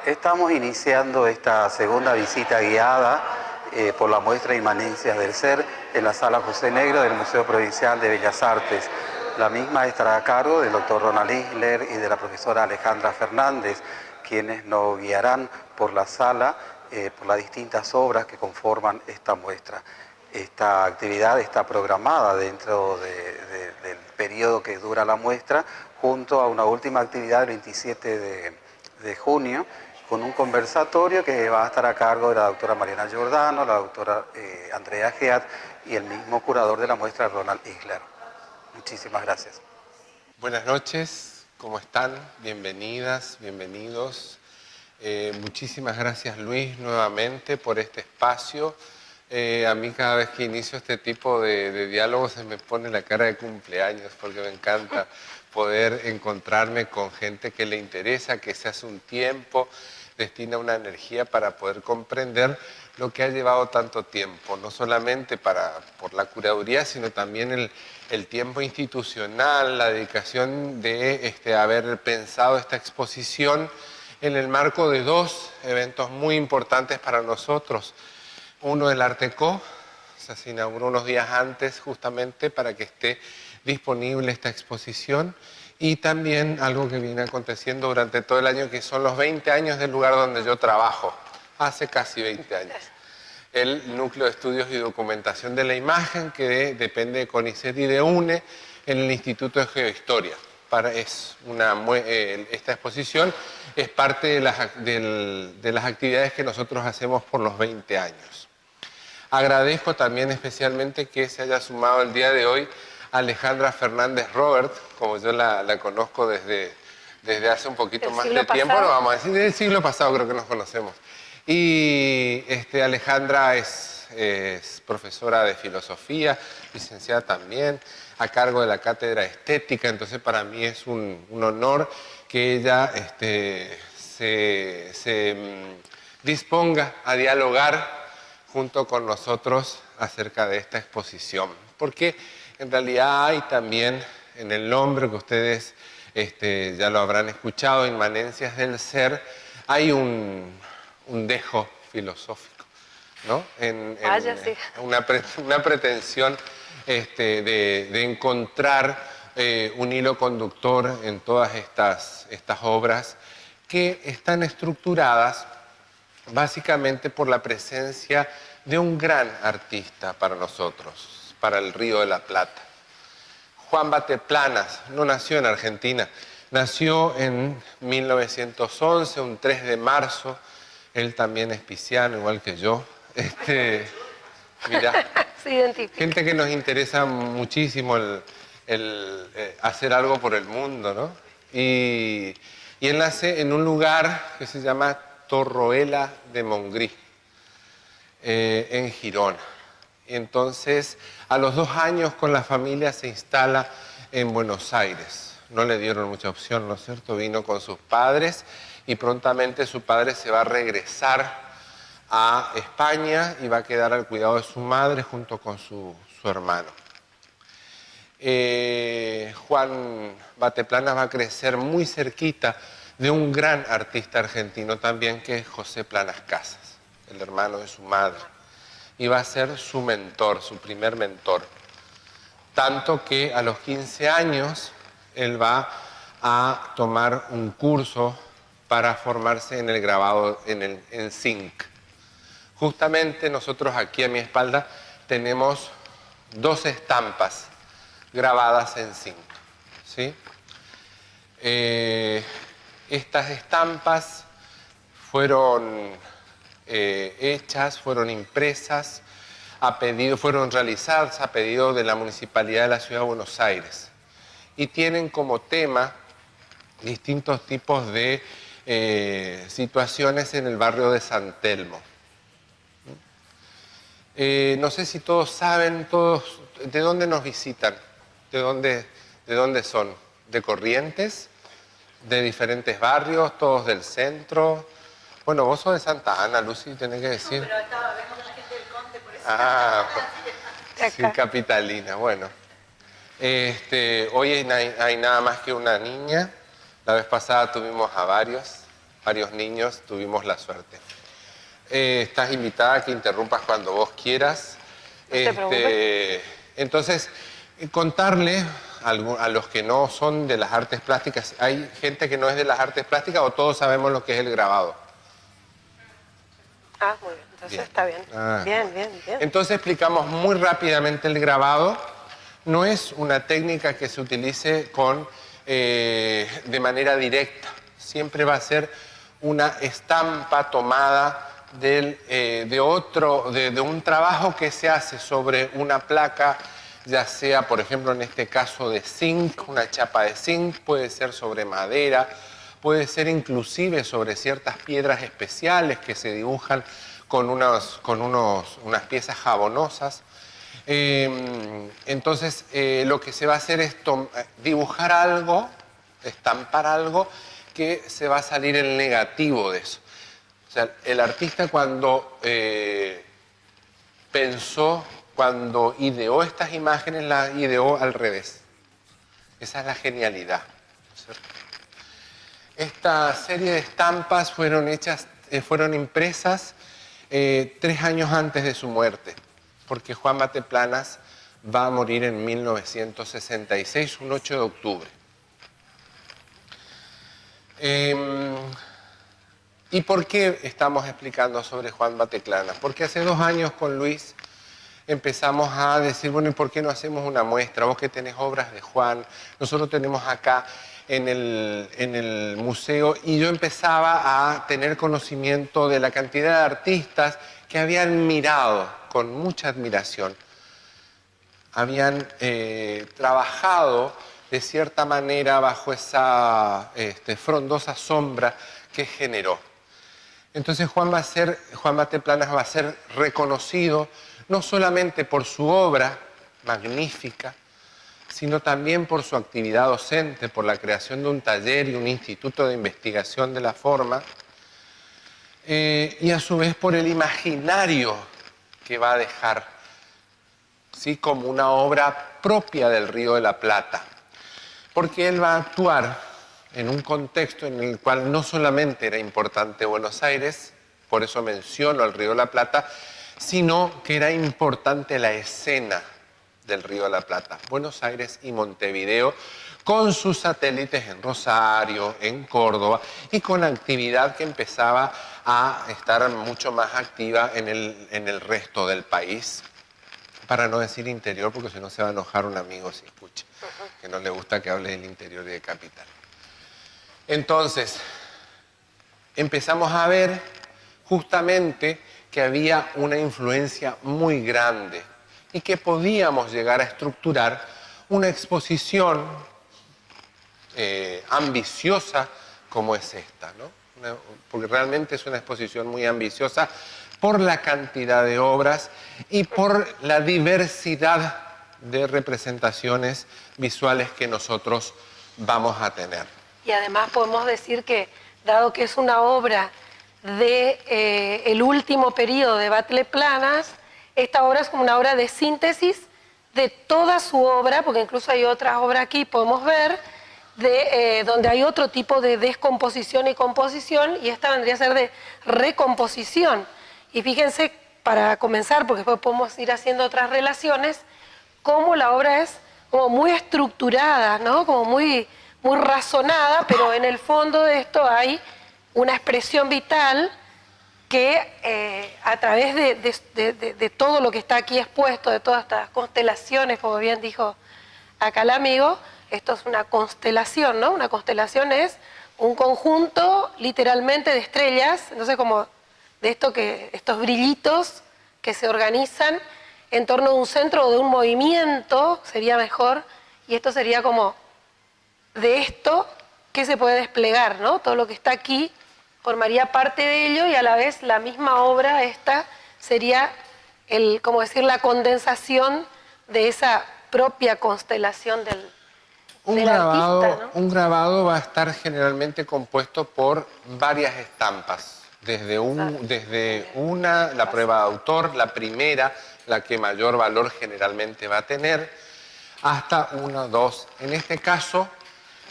Estamos iniciando esta segunda visita guiada por la muestra Inmanencias del Ser en la Sala José Negro del Museo Provincial de Bellas Artes. La misma estará a cargo del doctor Ronald Isler y de la profesora Alejandra Fernández, quienes nos guiarán por la sala, por las distintas obras que conforman esta muestra. Esta actividad está programada dentro del periodo que dura la muestra, junto a una última actividad el 27 de junio, con un conversatorio que va a estar a cargo de la doctora Mariana Giordano, la doctora Andrea Geat y el mismo curador de la muestra, Ronald Isler. Muchísimas gracias. Buenas noches, ¿cómo están? Bienvenidas, bienvenidos. Muchísimas gracias, Luis, nuevamente por este espacio. A mí cada vez que inicio este tipo de diálogo se me pone la cara de cumpleaños porque me encanta poder encontrarme con gente que le interesa, que se hace un tiempo, destina una energía para poder comprender lo que ha llevado tanto tiempo, no solamente por la curaduría, sino también el tiempo institucional, la dedicación de haber pensado esta exposición en el marco de dos eventos muy importantes para nosotros. Uno, el Arteco, se inauguró unos días antes justamente para que esté disponible esta exposición, y también algo que viene aconteciendo durante todo el año, que son los 20 años del lugar donde yo trabajo, hace casi 20 años. El Núcleo de Estudios y Documentación de la Imagen, que depende de CONICET y de UNE, en el Instituto de Geohistoria. Esta exposición es parte de las actividades que nosotros hacemos por los 20 años. Agradezco también especialmente que se haya sumado el día de hoy Alejandra Fernández Robert, como yo la conozco desde hace un poquito más de tiempo, no vamos a decir, desde el siglo pasado creo que nos conocemos. Y Alejandra es profesora de filosofía, licenciada también, a cargo de la cátedra estética, entonces para mí es un honor que ella se disponga a dialogar junto con nosotros acerca de esta exposición, porque en realidad hay también en el nombre que ustedes ya lo habrán escuchado, Inmanencias del Ser, hay un dejo filosófico, ¿no? Sí. Una pretensión de encontrar un hilo conductor en todas estas obras que están estructuradas básicamente por la presencia de un gran artista para nosotros, para el Río de la Plata. Juan Bateplanas no nació en Argentina, nació en 1911, un 3 de marzo, él también es pisciano, igual que yo. Mirá, Se identifica. gente que nos interesa muchísimo el hacer algo por el mundo, ¿no? Y él nace en un lugar que se llama Torroella de Montgrí, en Girona. Y entonces, a los 2 años con la familia se instala en Buenos Aires. No le dieron mucha opción, ¿no es cierto? Vino con sus padres y prontamente su padre se va a regresar a España y va a quedar al cuidado de su madre junto con su hermano. Juan Bateplanas va a crecer muy cerquita de un gran artista argentino también, que es José Planas Casas, el hermano de su madre, y va a ser su mentor, su primer mentor. Tanto que a los 15 años él va a tomar un curso para formarse en el grabado en zinc. Justamente nosotros aquí a mi espalda tenemos 2 estampas grabadas en zinc, ¿sí? Estas estampas fueron fueron impresas fueron realizadas a pedido de la Municipalidad de la Ciudad de Buenos Aires y tienen como tema distintos tipos de situaciones en el barrio de San Telmo. No sé si todos saben, ¿de dónde nos visitan? ¿De dónde son? ¿De Corrientes? ¿De diferentes barrios? ¿Todos del centro? Bueno, vos sos de Santa Ana, Lucy, tenés que decir. No, pero vengo con la gente del Conte, por eso. Ah, sí, capitalina, bueno. Hoy hay nada más que una niña. La vez pasada tuvimos a varios. varios niños, tuvimos la suerte. Estás invitada a que interrumpas cuando vos quieras. No te preocupes. Entonces, contarle a los que no son de las artes plásticas, ¿hay gente que no es de las artes plásticas o todos sabemos lo que es el grabado? Ah, muy bien. Entonces Bien. está bien. Ah. Bien, bien, bien. Entonces explicamos muy rápidamente el grabado. No es una técnica que se utilice de manera directa. Siempre va a ser una estampa tomada de un trabajo que se hace sobre una placa, ya sea, por ejemplo, en este caso de zinc, una chapa de zinc, puede ser sobre madera, puede ser inclusive sobre ciertas piedras especiales que se dibujan con unas piezas jabonosas. Entonces, lo que se va a hacer es dibujar algo, estampar algo que se va a salir el negativo de eso. O sea, el artista cuando cuando ideó estas imágenes, las ideó al revés. Esa es la genialidad, ¿cierto? Esta serie de estampas fueron impresas 3 años antes de su muerte, porque Juan Batelplanas va a morir en 1966, un 8 de octubre. ¿Y por qué estamos explicando sobre Juan Batelplanas? Porque hace 2 años con Luis empezamos a decir, bueno, ¿y por qué no hacemos una muestra? Vos que tenés obras de Juan, nosotros tenemos acá en el museo, y yo empezaba a tener conocimiento de la cantidad de artistas que habían mirado con mucha admiración, habían trabajado de cierta manera bajo esa frondosa sombra que generó. Entonces Juan Batelplanas va a ser reconocido no solamente por su obra magnífica, sino también por su actividad docente, por la creación de un taller y un instituto de investigación de la forma, y a su vez por el imaginario que va a dejar, ¿sí?, como una obra propia del Río de la Plata, porque él va a actuar en un contexto en el cual no solamente era importante Buenos Aires, por eso menciono el Río de la Plata, sino que era importante la escena del Río de la Plata, Buenos Aires y Montevideo, con sus satélites en Rosario, en Córdoba, y con actividad que empezaba a estar mucho más activa en el resto del país, para no decir interior, porque si no se va a enojar un amigo si escucha, que no le gusta que hable del interior y de capital. Entonces, empezamos a ver justamente que había una influencia muy grande y que podíamos llegar a estructurar una exposición ambiciosa como es esta, ¿no? Porque realmente es una exposición muy ambiciosa por la cantidad de obras y por la diversidad de representaciones visuales que nosotros vamos a tener. Y además podemos decir que, dado que es una obra de el último periodo de Batelplanas, esta obra es como una obra de síntesis de toda su obra, porque incluso hay otra obra aquí, podemos ver, donde hay otro tipo de descomposición y composición, y esta vendría a ser de recomposición. Y fíjense, para comenzar, porque después podemos ir haciendo otras relaciones, cómo la obra es como muy estructurada, ¿no? Como muy razonada, pero en el fondo de esto hay una expresión vital que a través de todo lo que está aquí expuesto, de todas estas constelaciones, como bien dijo acá el amigo, esto es una constelación, ¿no? Una constelación es un conjunto literalmente de estrellas, entonces como de estos brillitos que se organizan en torno a un centro o de un movimiento, sería mejor, y esto sería como de esto que se puede desplegar, ¿no? Todo lo que está aquí formaría parte de ello, y a la vez la misma obra esta sería como decir, la condensación de esa propia constelación del artista, ¿no? Un grabado va a estar generalmente compuesto por varias estampas, desde la prueba de autor, la primera, la que mayor valor generalmente va a tener, hasta 1, 2. En este caso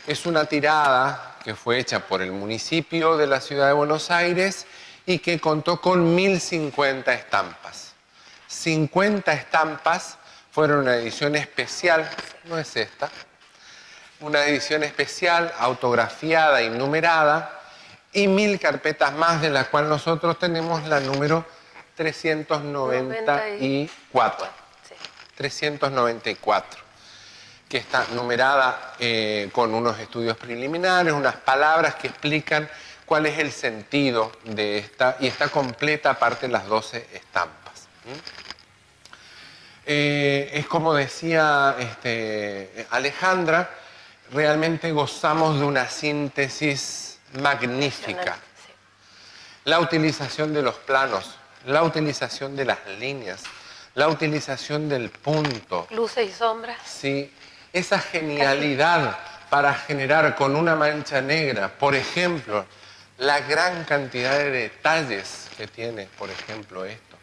es una tirada que fue hecha por el municipio de la ciudad de Buenos Aires y que contó con 1050 estampas. 50 estampas fueron una edición especial, no es esta, una edición especial, autografiada y numerada, y 1000 carpetas más, de las cuales nosotros tenemos la número 394. Sí. 394, que está numerada con unos estudios preliminares, unas palabras que explican cuál es el sentido de esta, y está completa aparte de las 12 estampas. Es como decía Alejandra, realmente gozamos de una síntesis magnífica. Sí. La utilización de los planos, la utilización de las líneas, la utilización del punto. Luces y sombras. Sí, esa genialidad para generar con una mancha negra, por ejemplo, la gran cantidad de detalles que tiene, por ejemplo, este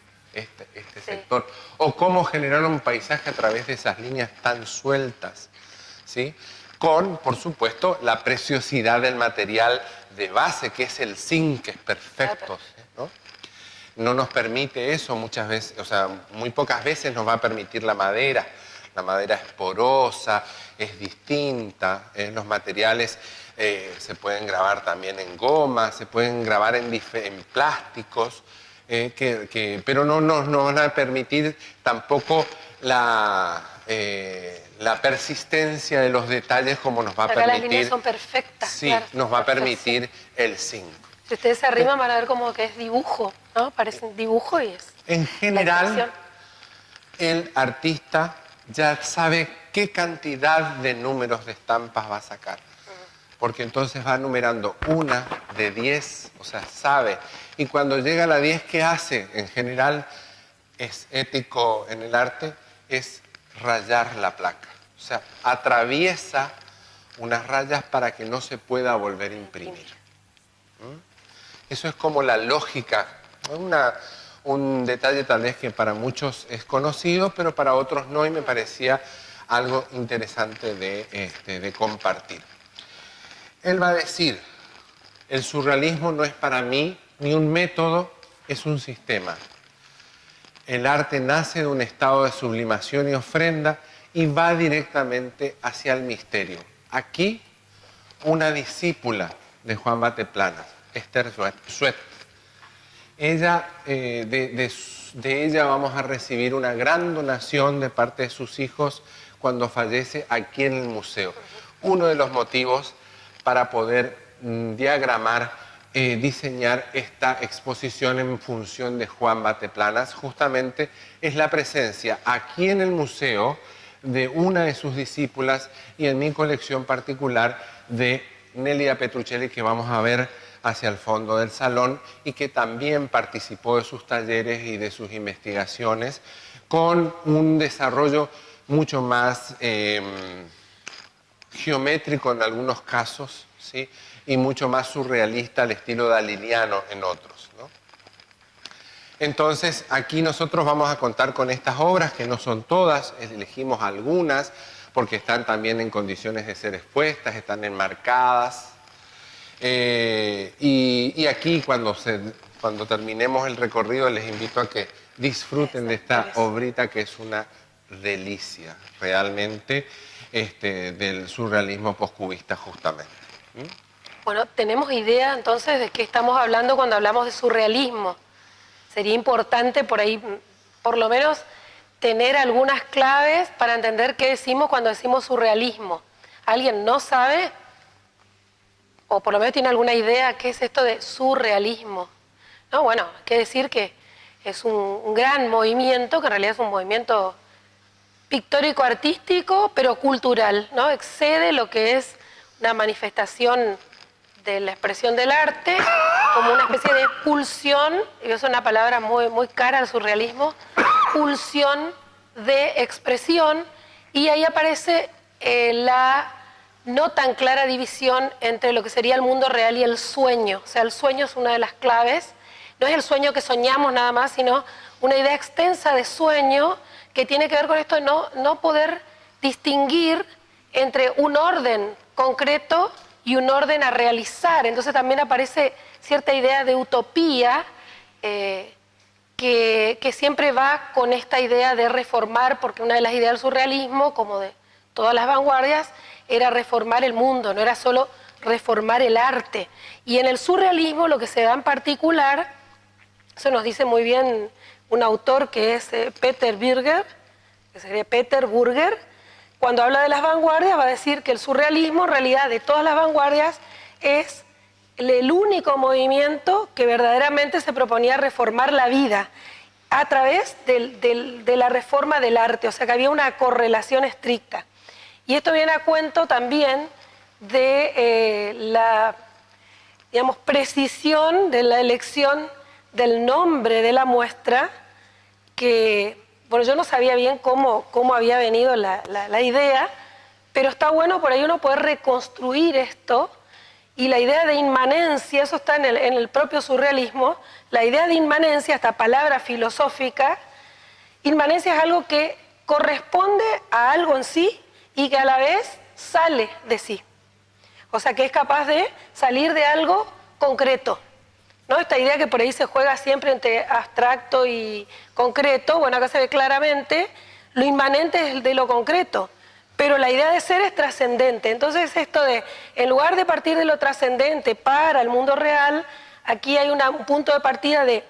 Sí. sector, o cómo generar un paisaje a través de esas líneas tan sueltas, ¿sí? Con, por supuesto, la preciosidad del material de base, que es el zinc, que es perfecto, ¿no? No nos permite eso muchas veces, o sea, muy pocas veces nos va a permitir la madera. La madera es porosa, es distinta, los materiales se pueden grabar también en goma, se pueden grabar en plásticos, pero no nos van a permitir tampoco la persistencia de los detalles como nos va a Acá permitir. las líneas son perfectas. Sí, claro, nos va a perfectas, permitir el zinc. Si ustedes se arriman van a ver como que es dibujo, ¿no? Parece un dibujo y es. En la general, impresión. el artista ya sabe qué cantidad de números de estampas va a sacar. Porque entonces va numerando una de 10, o sea, sabe. Y cuando llega a la 10, ¿qué hace? En general, es ético en el arte, es rayar la placa. O sea, atraviesa unas rayas para que no se pueda volver a imprimir. Eso es como la lógica. Un detalle tal vez que para muchos es conocido, pero para otros no, y me parecía algo interesante de compartir. Él va a decir, el surrealismo no es para mí ni un método, es un sistema. El arte nace de un estado de sublimación y ofrenda y va directamente hacia el misterio. Aquí, una discípula de Juan Bateplanas, Esther Sweat. Ella, de ella vamos a recibir una gran donación de parte de sus hijos cuando fallece aquí en el museo. Uno de los motivos para poder diagramar, diseñar esta exposición en función de Juan Bateplanas, justamente es la presencia aquí en el museo de una de sus discípulas y en mi colección particular de Nelia Petruccelli, que vamos a ver hacia el fondo del salón, y que también participó de sus talleres y de sus investigaciones con un desarrollo mucho más geométrico en algunos casos, ¿sí? Y mucho más surrealista al estilo daliniano en otros, ¿no? Entonces, aquí nosotros vamos a contar con estas obras, que no son todas, elegimos algunas, porque están también en condiciones de ser expuestas, están enmarcadas. Y aquí, cuando terminemos el recorrido, les invito a que disfruten de esta obrita, que es una delicia, realmente, del surrealismo postcubista, justamente. Bueno, tenemos idea entonces de qué estamos hablando cuando hablamos de surrealismo. Sería importante por ahí, por lo menos, tener algunas claves para entender qué decimos cuando decimos surrealismo. ¿Alguien no sabe? O por lo menos tiene alguna idea qué es esto de surrealismo. No, bueno, hay que decir que es un gran movimiento, que en realidad es un movimiento pictórico-artístico, pero cultural, ¿no? Excede lo que es una manifestación de la expresión del arte, como una especie de pulsión, y es una palabra muy, muy cara al surrealismo, pulsión de expresión, y ahí aparece la no tan clara división entre lo que sería el mundo real y el sueño. O sea, el sueño es una de las claves, no es el sueño que soñamos nada más, sino una idea extensa de sueño que tiene que ver con esto de no poder distinguir entre un orden concreto y un orden a realizar. Entonces también aparece cierta idea de utopía que siempre va con esta idea de reformar, porque una de las ideas del surrealismo, como de todas las vanguardias, era reformar el mundo, no era solo reformar el arte. Y en el surrealismo lo que se da en particular, eso nos dice muy bien un autor que es Peter Burger, que sería Peter Burger, cuando habla de las vanguardias va a decir que el surrealismo en realidad de todas las vanguardias es el único movimiento que verdaderamente se proponía reformar la vida a través de la reforma del arte, o sea que había una correlación estricta. Y esto viene a cuento también de la, digamos, precisión de la elección del nombre de la muestra, que, bueno, yo no sabía bien cómo había venido la idea, pero está bueno por ahí uno poder reconstruir esto, y la idea de inmanencia, eso está en el propio surrealismo, la idea de inmanencia, esta palabra filosófica, inmanencia es algo que corresponde a algo en sí y que a la vez sale de sí. O sea, que es capaz de salir de algo concreto, ¿no? Esta idea que por ahí se juega siempre entre abstracto y concreto, bueno, acá se ve claramente, lo inmanente es de lo concreto, pero la idea de ser es trascendente. Entonces esto de, en lugar de partir de lo trascendente para el mundo real, aquí hay un punto de partida de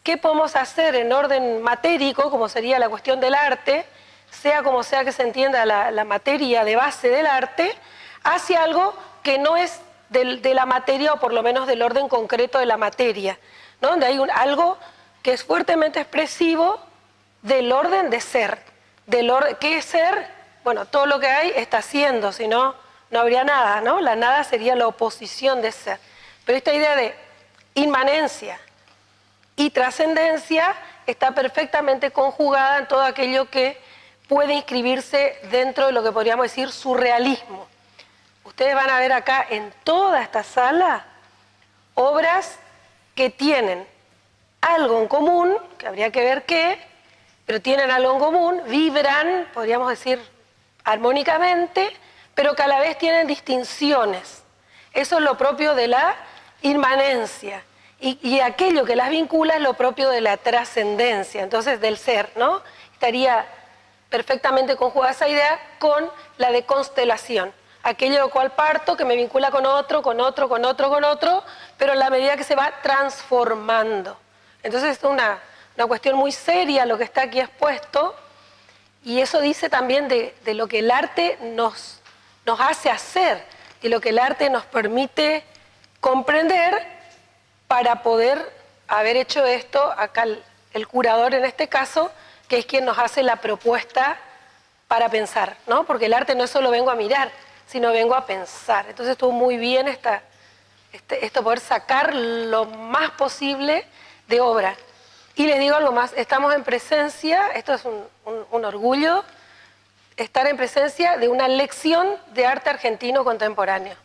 qué podemos hacer en orden matérico, como sería la cuestión del arte, sea como sea que se entienda la materia de base del arte, hacia algo que no es de la materia, o por lo menos del orden concreto de la materia, ¿no? Donde hay algo que es fuertemente expresivo del orden de ser. ¿Qué es ser? Bueno, todo lo que hay está siendo, si no, no habría nada, ¿no? La nada sería la oposición de ser. Pero esta idea de inmanencia y trascendencia está perfectamente conjugada en todo aquello que puede inscribirse dentro de lo que podríamos decir surrealismo. Ustedes van a ver acá en toda esta sala obras que tienen algo en común, que habría que ver qué, pero tienen algo en común, vibran, podríamos decir, armónicamente, pero que a la vez tienen distinciones. Eso es lo propio de la inmanencia. Y aquello que las vincula es lo propio de la trascendencia, entonces del ser, ¿no? Estaría perfectamente conjugada esa idea con la de constelación. Aquello de lo cual parto, que me vincula con otro, con otro, con otro, con otro, pero en la medida que se va transformando. Entonces es una cuestión muy seria lo que está aquí expuesto, y eso dice también de lo que el arte nos hace hacer, y lo que el arte nos permite comprender para poder haber hecho esto. Acá el curador en este caso, que es quien nos hace la propuesta para pensar, ¿no? Porque el arte no es solo vengo a mirar, sino vengo a pensar. Entonces estuvo muy bien esto poder sacar lo más posible de obra. Y les digo algo más, estamos en presencia, esto es un orgullo, estar en presencia de una lección de arte argentino contemporáneo.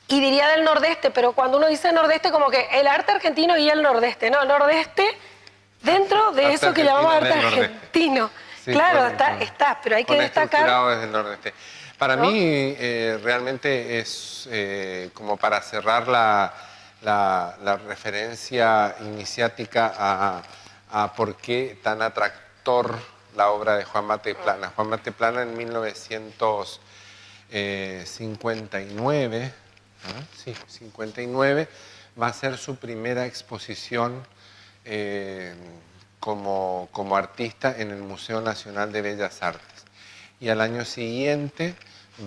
Y diría del Nordeste, pero cuando uno dice Nordeste, como que el arte argentino y el Nordeste, no, Nordeste dentro de Arte eso que llamamos arte argentino del argentino. Sí, claro, con- está, pero hay que destacar. Estructurado desde el Nordeste. Para ¿No? mí realmente es como para cerrar la referencia iniciática a por qué tan atractor la obra de Juan Mate Plana. Juan Mate Plana en 1959, sí, 59, va a ser su primera exposición como artista en el Museo Nacional de Bellas Artes. Y al año siguiente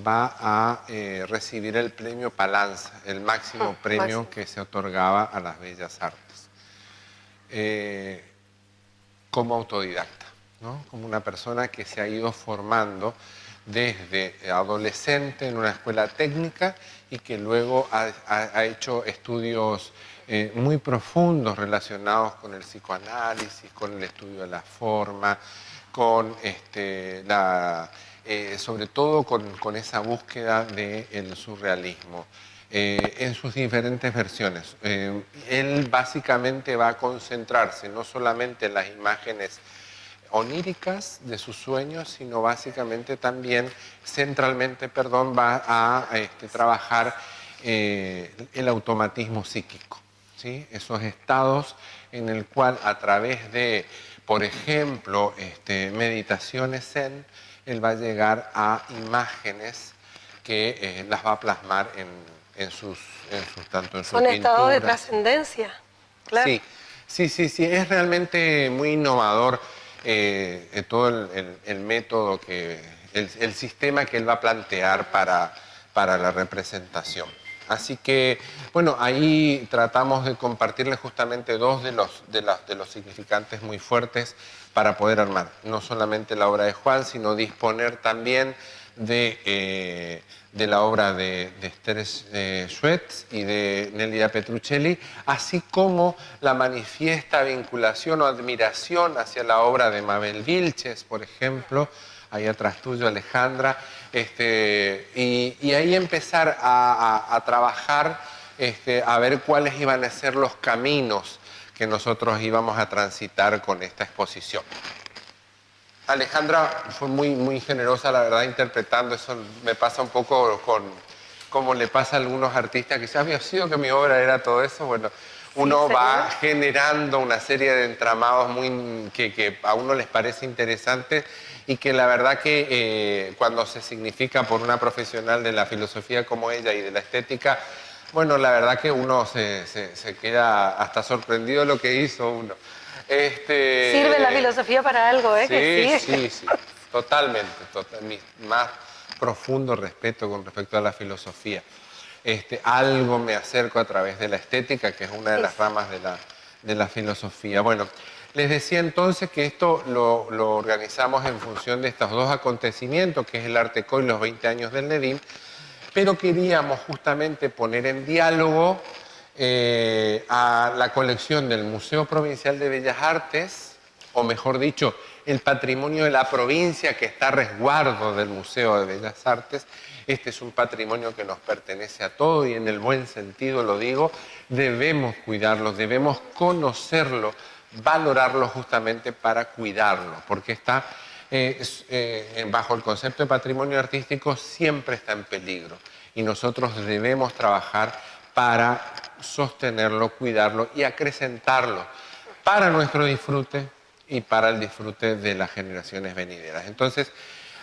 va a recibir el premio Palanza, el máximo premio máximo. que se otorgaba a las Bellas Artes. Como autodidacta, ¿no? Como una persona que se ha ido formando desde adolescente en una escuela técnica y que luego ha hecho estudios muy profundos relacionados con el psicoanálisis, con el estudio de la forma, con sobre todo con esa búsqueda del surrealismo. En sus diferentes versiones. Él básicamente va a concentrarse no solamente en las imágenes oníricas de sus sueños, sino básicamente también, centralmente, perdón, va a trabajar el automatismo psíquico, ¿sí? Esos estados en el cual a través de, por ejemplo, meditaciones zen, él va a llegar a imágenes que las va a plasmar tanto en sus Son estados de pinturas. trascendencia. Claro. Sí, es realmente muy innovador todo el método, el sistema que él va a plantear para la representación. Así que, bueno, ahí tratamos de compartirles justamente dos de los significantes muy fuertes para poder armar no solamente la obra de Juan, sino disponer también de la obra de Esther Schwetz y de Nélida Petruccelli, así como la manifiesta vinculación o admiración hacia la obra de Mabel Vilches, por ejemplo, ahí atrás tuyo, Alejandra, y ahí empezar a trabajar, a ver cuáles iban a ser los caminos que nosotros íbamos a transitar con esta exposición. Alejandra fue muy generosa, la verdad, interpretando. Eso me pasa un poco como le pasa a algunos artistas, que ya había sido que mi obra era todo eso. Bueno, uno va generando una serie de entramados que a uno les parece interesante y que la verdad que cuando se significa por una profesional de la filosofía como ella y de la estética, bueno, la verdad que uno se queda hasta sorprendido de lo que hizo uno. Sirve la filosofía para algo, ¿eh? Sí, totalmente. Mi más profundo respeto con respecto a la filosofía. Algo me acerco a través de la estética, que es una de las ramas de la filosofía. Bueno, les decía entonces que esto lo organizamos en función de estos dos acontecimientos, que es el Art Deco y los 20 años del Nedim, pero queríamos justamente poner en diálogo a la colección del Museo Provincial de Bellas Artes, o mejor dicho, el patrimonio de la provincia que está a resguardo del Museo de Bellas Artes. Este es un patrimonio que nos pertenece a todos y en el buen sentido lo digo, debemos cuidarlo, debemos conocerlo, valorarlo justamente para cuidarlo, porque está bajo el concepto de patrimonio artístico siempre está en peligro y nosotros debemos trabajar para sostenerlo, cuidarlo y acrecentarlo para nuestro disfrute y para el disfrute de las generaciones venideras. Entonces,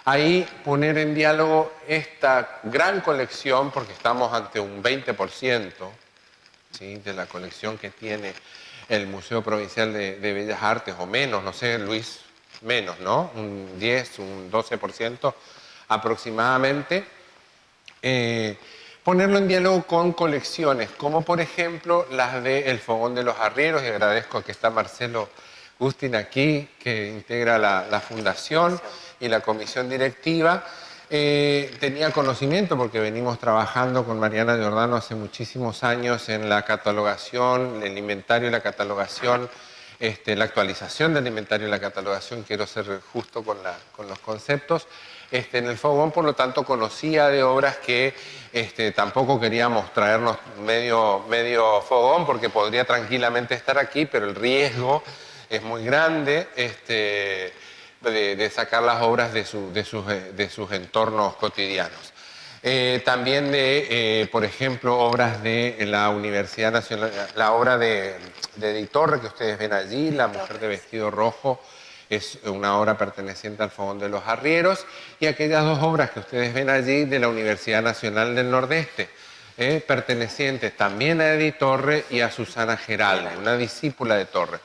ahí poner en diálogo esta gran colección, porque estamos ante un 20%, ¿sí?, de la colección que tiene el Museo Provincial de Bellas Artes, o menos, no sé, Luis, menos, ¿no? Un 10, un 12% aproximadamente. Ponerlo en diálogo con colecciones, como por ejemplo las del Fogón de los Arrieros, y agradezco que está Marcelo Gustin aquí, que integra la fundación y la comisión directiva. Tenía conocimiento porque venimos trabajando con Mariana Giordano hace muchísimos años en la catalogación, el inventario y la catalogación, la actualización del inventario y la catalogación, quiero ser justo con los conceptos. En el Fogón, por lo tanto, conocía de obras que tampoco queríamos traernos medio fogón, porque podría tranquilamente estar aquí, pero el riesgo es muy grande de sacar las obras de sus entornos cotidianos. También por ejemplo, obras de la Universidad Nacional, la obra de Edith Torre, que ustedes ven allí, La mujer de vestido rojo, es una obra perteneciente al Fogón de los Arrieros, y aquellas dos obras que ustedes ven allí de la Universidad Nacional del Nordeste, pertenecientes también a Edith Torre y a Susana Geralde, una discípula de Torre.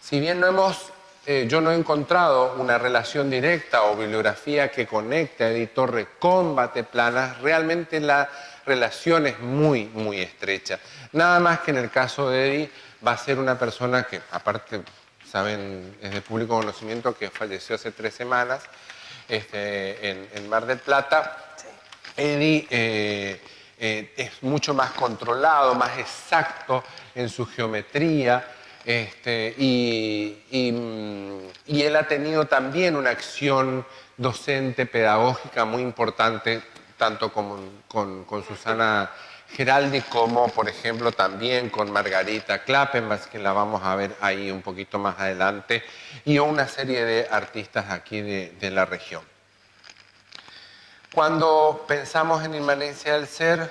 Si bien yo no he encontrado una relación directa o bibliografía que conecte a Edith Torre con Bateplanas, realmente la relación es muy estrecha. Nada más que en el caso de Edith va a ser una persona que, aparte, saben, es de público conocimiento que falleció hace 3 semanas en Mar del Plata. Sí. Edith es mucho más controlado, más exacto en su geometría. Y él ha tenido también una acción docente, pedagógica muy importante, tanto con Susana Geraldi, como por ejemplo también con Margarita Klappenbach, que la vamos a ver ahí un poquito más adelante, y una serie de artistas aquí de la región. Cuando pensamos en inmanencia del ser,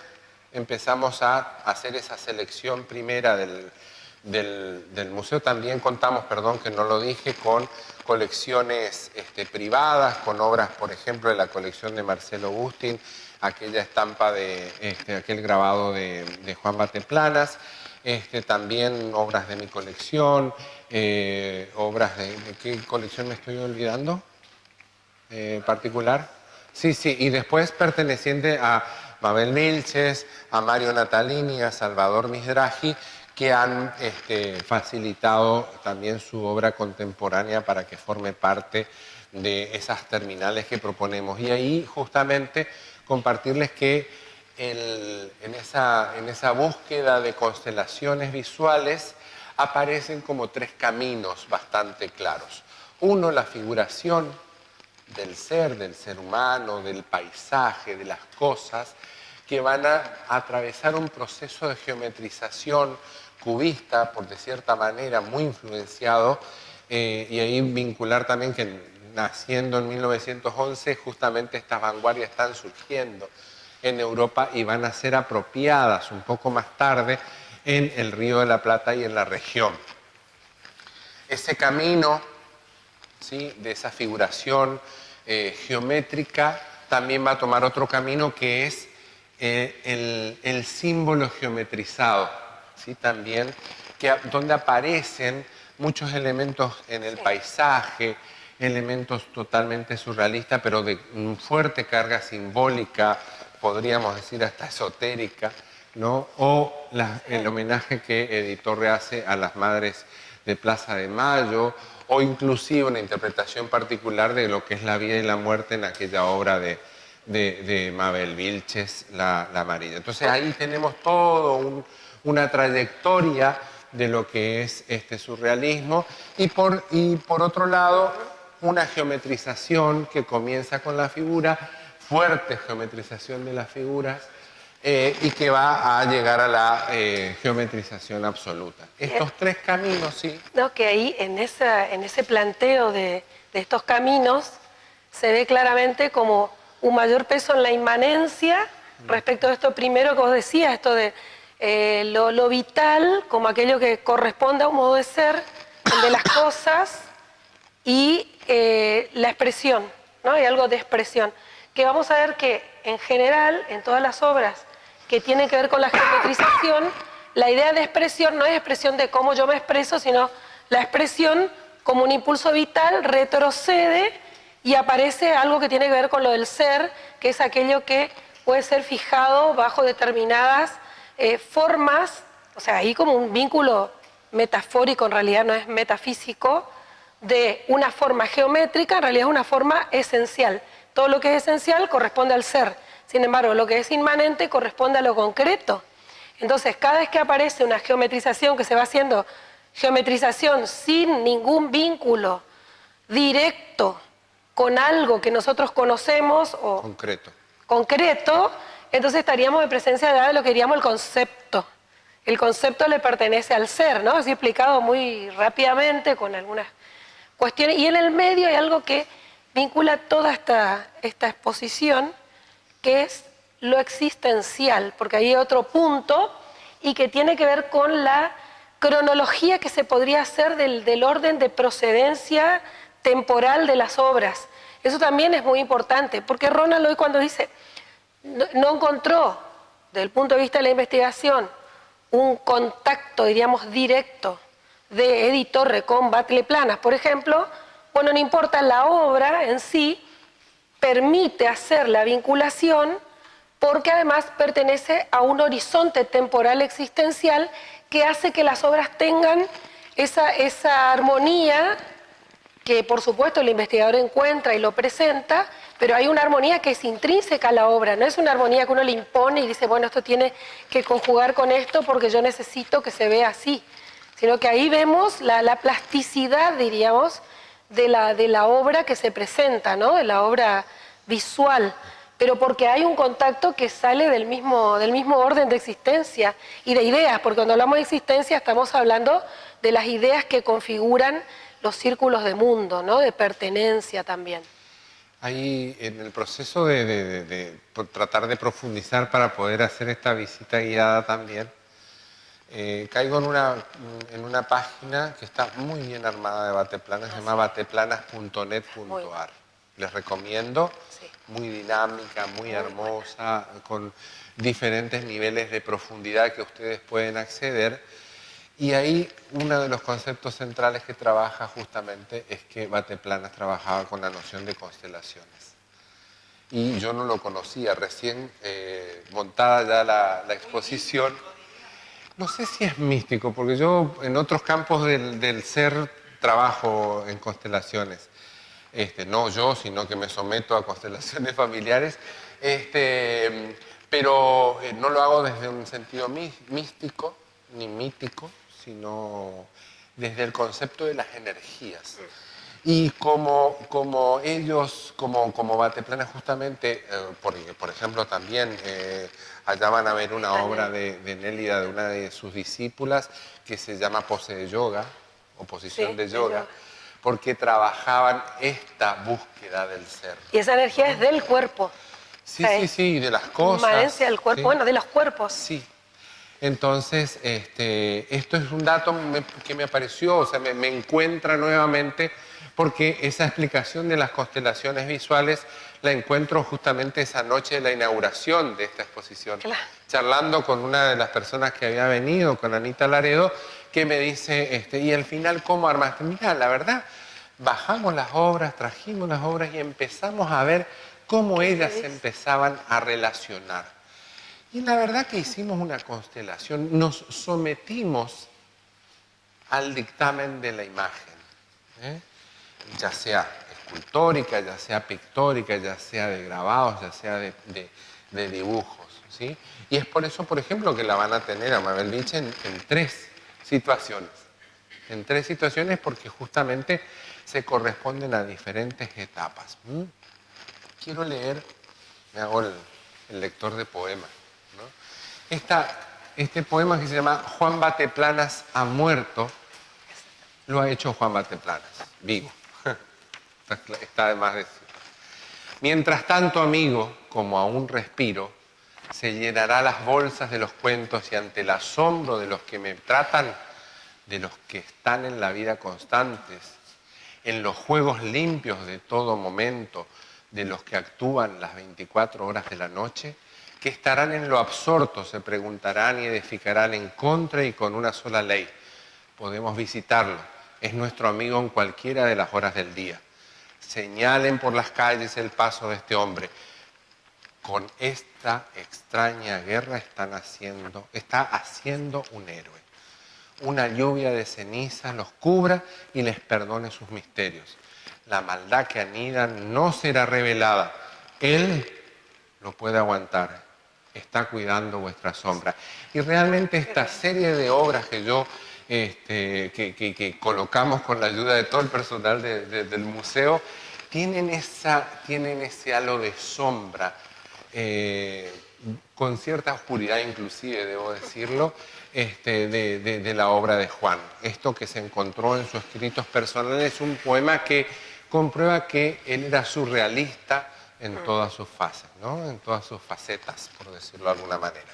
empezamos a hacer esa selección primera del museo. También contamos, perdón que no lo dije, con colecciones privadas, con obras, por ejemplo, de la colección de Marcelo Agustín, aquella estampa de aquel grabado de Juan Bateplanas, también obras de mi colección, obras de ¿qué colección me estoy olvidando? Particular. Sí, y después perteneciente a Mabel Vilches, a Mario Natalini, a Salvador Mizrahi, que han facilitado también su obra contemporánea para que forme parte de esas terminales que proponemos. Y ahí justamente compartirles que en esa búsqueda de constelaciones visuales aparecen como tres caminos bastante claros. Uno, la figuración del ser humano, del paisaje, de las cosas, que van a atravesar un proceso de geometrización cubista, por de cierta manera, muy influenciado, y ahí vincular también que naciendo en 1911, justamente estas vanguardias están surgiendo en Europa y van a ser apropiadas un poco más tarde en el Río de la Plata y en la región. Ese camino, ¿sí?, de esa figuración geométrica también va a tomar otro camino que es el símbolo geometrizado, ¿sí?, también, donde aparecen muchos elementos en el paisaje, elementos totalmente surrealistas, pero de fuerte carga simbólica, podríamos decir hasta esotérica, ¿no? O el homenaje que Edith Torre hace a las madres de Plaza de Mayo, o inclusive una interpretación particular de lo que es la vida y la muerte en aquella obra de Mabel Vilches, la Amarilla. Entonces ahí tenemos todo una trayectoria de lo que es este surrealismo y por otro lado una geometrización que comienza con la figura, fuerte geometrización de las figuras y que va a llegar a la geometrización absoluta. Estos tres caminos, sí. No, que ahí en ese planteo de estos caminos se ve claramente como un mayor peso en la inmanencia respecto a esto primero que vos decías, esto de lo vital como aquello que corresponde a un modo de ser, el de las cosas, y la expresión, ¿no? Hay algo de expresión. Que vamos a ver que en general, en todas las obras que tienen que ver con la geometrización, la idea de expresión no es expresión de cómo yo me expreso, sino la expresión como un impulso vital retrocede y aparece algo que tiene que ver con lo del ser, que es aquello que puede ser fijado bajo determinadas formas, o sea, ahí como un vínculo metafórico, en realidad no es metafísico, de una forma geométrica, en realidad es una forma esencial. Todo lo que es esencial corresponde al ser. Sin embargo, lo que es inmanente corresponde a lo concreto. Entonces, cada vez que aparece una geometrización que se va haciendo geometrización sin ningún vínculo directo con algo que nosotros conocemos o concreto, entonces estaríamos en presencia de lo que diríamos el concepto. El concepto le pertenece al ser, ¿no? Así explicado muy rápidamente con algunas cuestiones. Y en el medio hay algo que vincula toda esta exposición, que es lo existencial, porque ahí hay otro punto y que tiene que ver con la cronología que se podría hacer del orden de procedencia temporal de las obras. Eso también es muy importante, porque Ronald hoy cuando dice, no encontró, desde el punto de vista de la investigación, un contacto, diríamos, directo de Edith Torre con Batlle-Planas, por ejemplo, bueno, no importa, la obra en sí permite hacer la vinculación porque además pertenece a un horizonte temporal existencial que hace que las obras tengan esa armonía que por supuesto el investigador encuentra y lo presenta, pero hay una armonía que es intrínseca a la obra, no es una armonía que uno le impone y dice, bueno, esto tiene que conjugar con esto porque yo necesito que se vea así, sino que ahí vemos la plasticidad, diríamos, de la obra que se presenta, ¿no? De la obra visual. pero porque hay un contacto que sale del mismo orden de existencia y de ideas, porque cuando hablamos de existencia estamos hablando de las ideas que configuran los círculos de mundo, ¿no? De pertenencia también. Ahí en el proceso por tratar de profundizar para poder hacer esta visita guiada también, caigo en una página que está muy bien armada de bateplanas, se llama bateplanas.net.ar. Les recomiendo, Sí. muy dinámica, muy hermosa, con diferentes niveles de profundidad que ustedes pueden acceder. Y ahí uno de los conceptos centrales que trabaja justamente es que Bateplanas trabajaba con la noción de constelaciones. Y yo no lo conocía, recién montada ya la exposición. No sé si es místico, porque yo en otros campos del ser trabajo en constelaciones. No yo, sino que me someto a constelaciones familiares. Pero no lo hago desde un sentido místico ni mítico, sino desde el concepto de las energías. Y como ellos, como Bateplanas justamente, por ejemplo también allá van a ver una obra de Nélida, de una de sus discípulas, que se llama Pose de Yoga, o Posición Sí, de de yoga, yoga. porque trabajaban esta búsqueda del ser. Y esa energía es del cuerpo. Sí, O sea, sí, es sí, de las cosas. inmanencia del cuerpo, ¿sí? bueno, de los cuerpos. Sí. Entonces, esto es un dato que me apareció, o sea, me encuentra nuevamente, porque esa explicación de las constelaciones visuales la encuentro justamente esa noche de la inauguración de esta exposición. Claro. Charlando con una de las personas que había venido, con Anita Laredo, que me dice, y al final, ¿cómo armaste? Mira, la verdad, bajamos las obras, trajimos las obras y empezamos a ver cómo ellas se empezaban a relacionar. Y la verdad que hicimos una constelación, nos sometimos al dictamen de la imagen, ya sea escultórica, ya sea pictórica, ya sea de grabados, ya sea de dibujos. ¿sí? Y es por eso, por ejemplo, que la van a tener a Mabel Beach en 3 situaciones. En 3 situaciones porque justamente se corresponden a diferentes etapas. Quiero leer, me hago el lector de poemas. ¿no? Este poema que se llama Juan Bateplanas ha muerto, lo ha hecho Juan Bateplanas, vivo. Está de más decir. Mientras tanto, amigo, como aún respiro, se llenará las bolsas de los cuentos y ante el asombro de los que me tratan, de los que están en la vida constantes, en los juegos limpios de todo momento, de los que actúan las 24 horas de la noche, que estarán en lo absorto, se preguntarán y edificarán en contra y con una sola ley. Podemos visitarlo, es nuestro amigo en cualquiera de las horas del día. Señalen por las calles el paso de este hombre. Con esta extraña guerra está haciendo un héroe. Una lluvia de cenizas los cubra y les perdone sus misterios. La maldad que anidan no será revelada. Él lo puede aguantar. Está cuidando vuestra sombra. Y realmente esta serie de obras que yo que colocamos con la ayuda de todo el personal del museo tienen ese halo de sombra, con cierta oscuridad inclusive, debo decirlo, de la obra de Juan. Esto que se encontró en sus escritos personales es un poema que comprueba que él era surrealista en todas sus fases, ¿no? En todas sus facetas, por decirlo de alguna manera.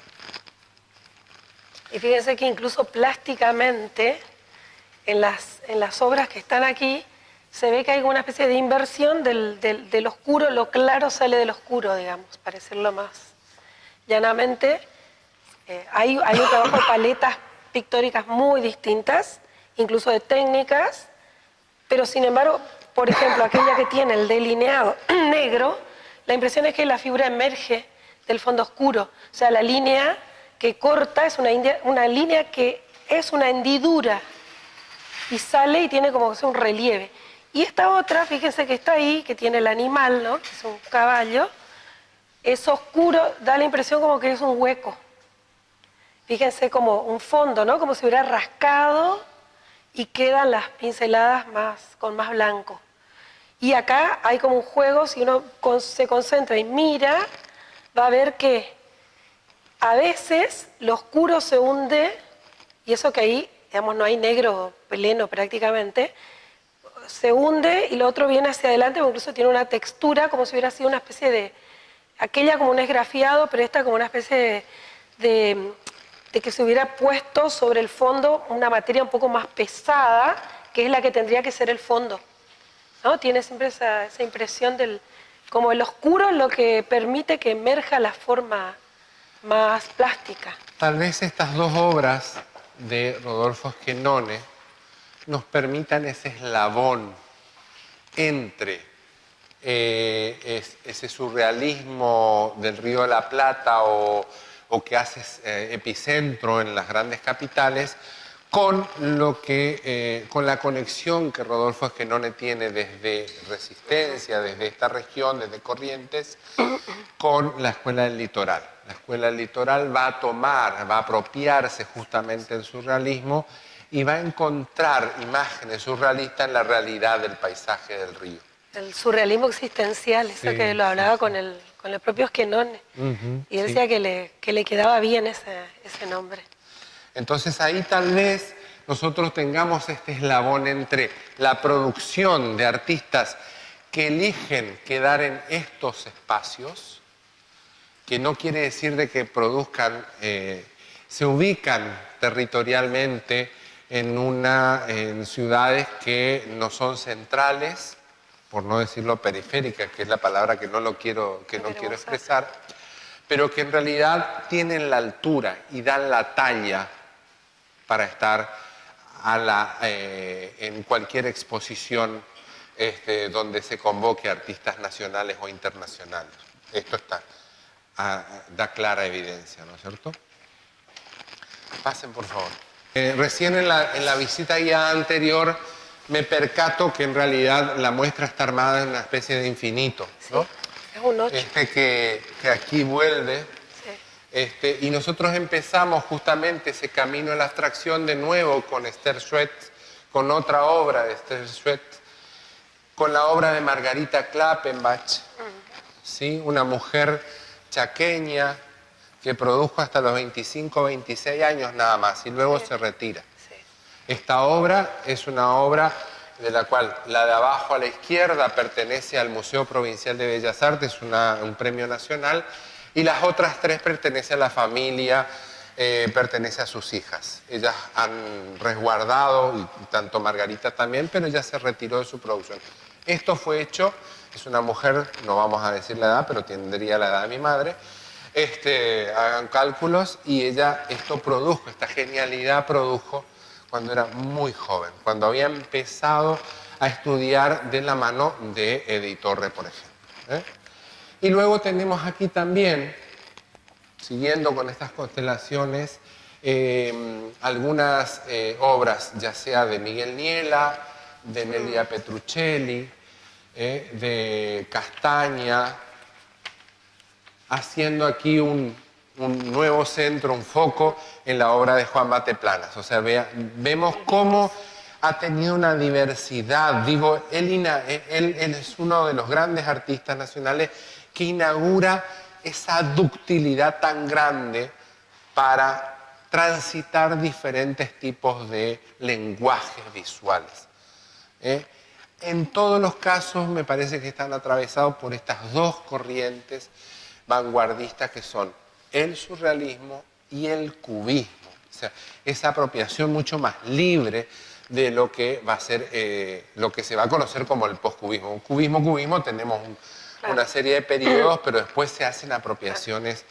Y fíjense que incluso plásticamente, en las obras que están aquí, se ve que hay una especie de inversión del oscuro, lo claro sale del oscuro, digamos, para decirlo más llanamente. Hay un trabajo de paletas pictóricas muy distintas, incluso de técnicas, pero sin embargo, por ejemplo, aquella que tiene el delineado negro, la impresión es que la figura emerge del fondo oscuro. O sea, la línea que corta es una línea que es una hendidura y sale y tiene como que sea un relieve. Y esta otra, fíjense que está ahí, que tiene el animal, ¿no? Que es un caballo, es oscuro, da la impresión como que es un hueco. Fíjense como un fondo, ¿no? Como si hubiera rascado y quedan las pinceladas con más blanco. Y acá hay como un juego, si uno se concentra y mira, va a ver que a veces lo oscuro se hunde, y eso que ahí, digamos, no hay negro pleno prácticamente, se hunde y lo otro viene hacia adelante, o incluso tiene una textura como si hubiera sido una especie de, aquella como un esgrafiado, pero esta como una especie de que se hubiera puesto sobre el fondo una materia un poco más pesada, que es la que tendría que ser el fondo, ¿no? Tiene siempre esa impresión del, como el oscuro, lo que permite que emerja la forma más plástica. Tal vez estas dos obras de Rodolfo Schenone nos permitan ese eslabón entre ese surrealismo del Río de la Plata o que hace epicentro en las grandes capitales, con con la conexión que Rodolfo Schenone tiene desde Resistencia, desde esta región, desde Corrientes, con la Escuela del Litoral. La Escuela del Litoral va a apropiarse justamente del surrealismo y va a encontrar imágenes surrealistas en la realidad del paisaje del río. El surrealismo existencial, eso que lo hablaba con el propio Schenone. Y él decía que le quedaba bien ese nombre. Entonces ahí tal vez nosotros tengamos este eslabón entre la producción de artistas que eligen quedar en estos espacios, que no quiere decir de que produzcan, se ubican territorialmente en ciudades que no son centrales, por no decirlo periféricas, que es la palabra que no quiero expresar, pero que en realidad tienen la altura y dan la talla para estar en cualquier exposición donde se convoque artistas nacionales o internacionales. Esto da clara evidencia, ¿no es cierto? Pasen, por favor. Recién en la visita guiada anterior me percato que en realidad la muestra está armada en una especie de infinito, ¿no? Sí, es un 8. Que aquí vuelve. Sí. Y nosotros empezamos justamente ese camino de la abstracción de nuevo con Esther Schwett, con otra obra de Esther Schwett, con la obra de Margarita Klappenbach, ¿sí? Una mujer chaqueña que produjo hasta los 25 o 26 años nada más y luego se retira. Sí. Esta obra es una obra de la cual la de abajo a la izquierda pertenece al Museo Provincial de Bellas Artes, un premio nacional, y las otras tres pertenecen a la familia, pertenece a sus hijas. Ellas han resguardado, y tanto Margarita también, pero ella se retiró de su producción. Esto fue hecho, es una mujer, no vamos a decir la edad, pero tendría la edad de mi madre, hagan cálculos, y ella esta genialidad produjo cuando era muy joven, cuando había empezado a estudiar de la mano de Edith Torre, por ejemplo. Y luego tenemos aquí también, siguiendo con estas constelaciones, algunas obras, ya sea de Miguel Niela, de Nelia Petruccelli, de Castaña, haciendo aquí un nuevo centro, un foco en la obra de Juan Bate Planas. O sea, vemos cómo ha tenido una diversidad. Digo, él es uno de los grandes artistas nacionales que inaugura esa ductilidad tan grande para transitar diferentes tipos de lenguajes visuales. En todos los casos me parece que están atravesados por estas dos corrientes vanguardistas que son el surrealismo y el cubismo. O sea, esa apropiación mucho más libre de lo que va a ser, lo que se va a conocer como el postcubismo. Cubismo, tenemos una serie de periodos, pero después se hacen apropiaciones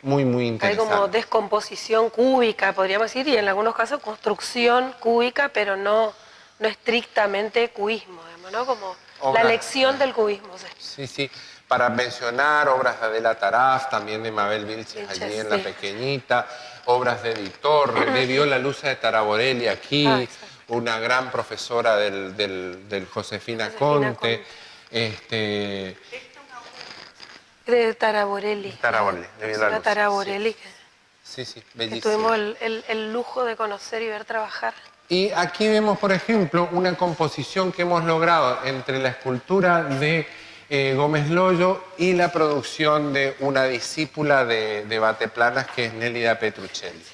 muy, muy interesantes. Hay como descomposición cúbica, podríamos decir, y en algunos casos construcción cúbica, pero no estrictamente cubismo, digamos, ¿no? Como la lección del cubismo. Sí, sí. Para mencionar obras de Adela Taraf, también de Mabel Vilches allí en La Pequeñita, obras de Edith Torre, de Viola Luza de Taraborelli aquí, una gran profesora del Josefina Conte. De Taraborelli. De Viola Luza. Taraborelli. Sí, sí, Que bellísimo. tuvimos el lujo de conocer y ver trabajar. Y aquí vemos, por ejemplo, una composición que hemos logrado entre la escultura de Gómez Loyo y la producción de una discípula de Bateplanas, que es Nélida Petruccelli.